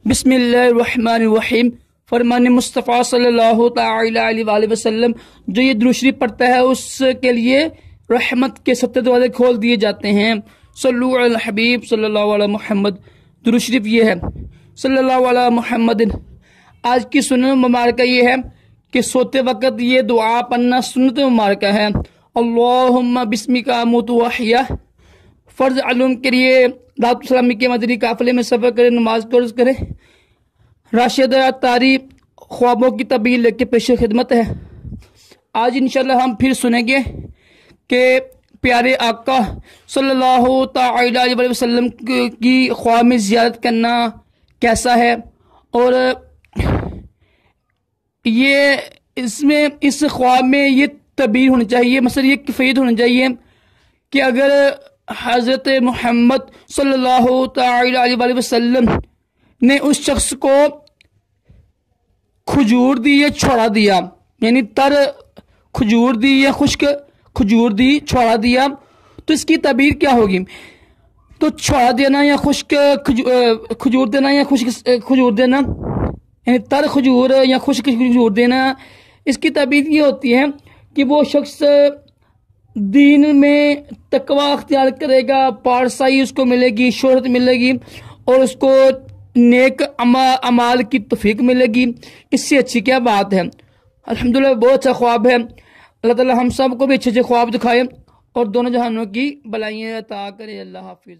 बिस्मिल्लाहिर्रहमानिर्रहीम। फरमान मुस्तफ़ा सल्लल्लाहु ताला अलैहि वसल्लम, जो ये दुरूद शरीफ पढ़ता है उसके लिए रहमत के 70 दरवाजे खोल दिए जाते हैं। सल्लु अला हबीब सल्लल्लाहु अलैहि मुहम्मद। दुरूद शरीफ ये है सल्लल्लाहु अलैहि मुहम्मदिन। आज की सुन्नत मुबारक ये है कि सोते वक्त ये दुआ पढ़ना सुन्नत मुबारक है। अल्लाहुम्मा बिस्मिका अमूतु व अहया। फर्ज अलूम के लिए दाऊद सलामी के मदनी काफिले में सफर करे, नमाज कर्ज करे। राशिद अत्तारी ख्वाबों की तबीर लेके पेश खिदमत है। आज इंशाल्लाह हम फिर सुनेंगे कि प्यारे आका सल्लल्लाहु ताला अलैहि वसल्लम की ख्वाब में ज़ियारत करना कैसा है, और ये इसमें इस ख्वाब में ये तबीर होनी चाहिए, मतलब ये किफ़ायत होनी चाहिए कि अगर हज़रत मोहम्मद सल्लल्लाहु ताला अलैहि वसल्लम ने उस शख्स को खजूर दी या छोड़ा दिया, यानी तर खजूर दी या खुश्क खजूर दी, छोड़ा दिया, तो इसकी तबीर क्या होगी। तो छोड़ा देना या खुश्क खजूर देना या खुश्क खजूर देना, यानी तर खजूर या खुश्क खजूर देना, इसकी तबीर ये होती है कि वो शख्स दीन में तकवा अख्तियार करेगा, पारसाई उसको मिलेगी, शोहरत मिलेगी और उसको नेक अमाल की तौफीक मिलेगी। इससे अच्छी क्या बात है। अल्हम्दुलिल्लाह बहुत अच्छा ख्वाब है। अल्लाह ताला हम सब को भी अच्छे अच्छे ख्वाब दिखाए और दोनों जहानों की भलाइयाँ अता करे। अल्लाह हाफिज़।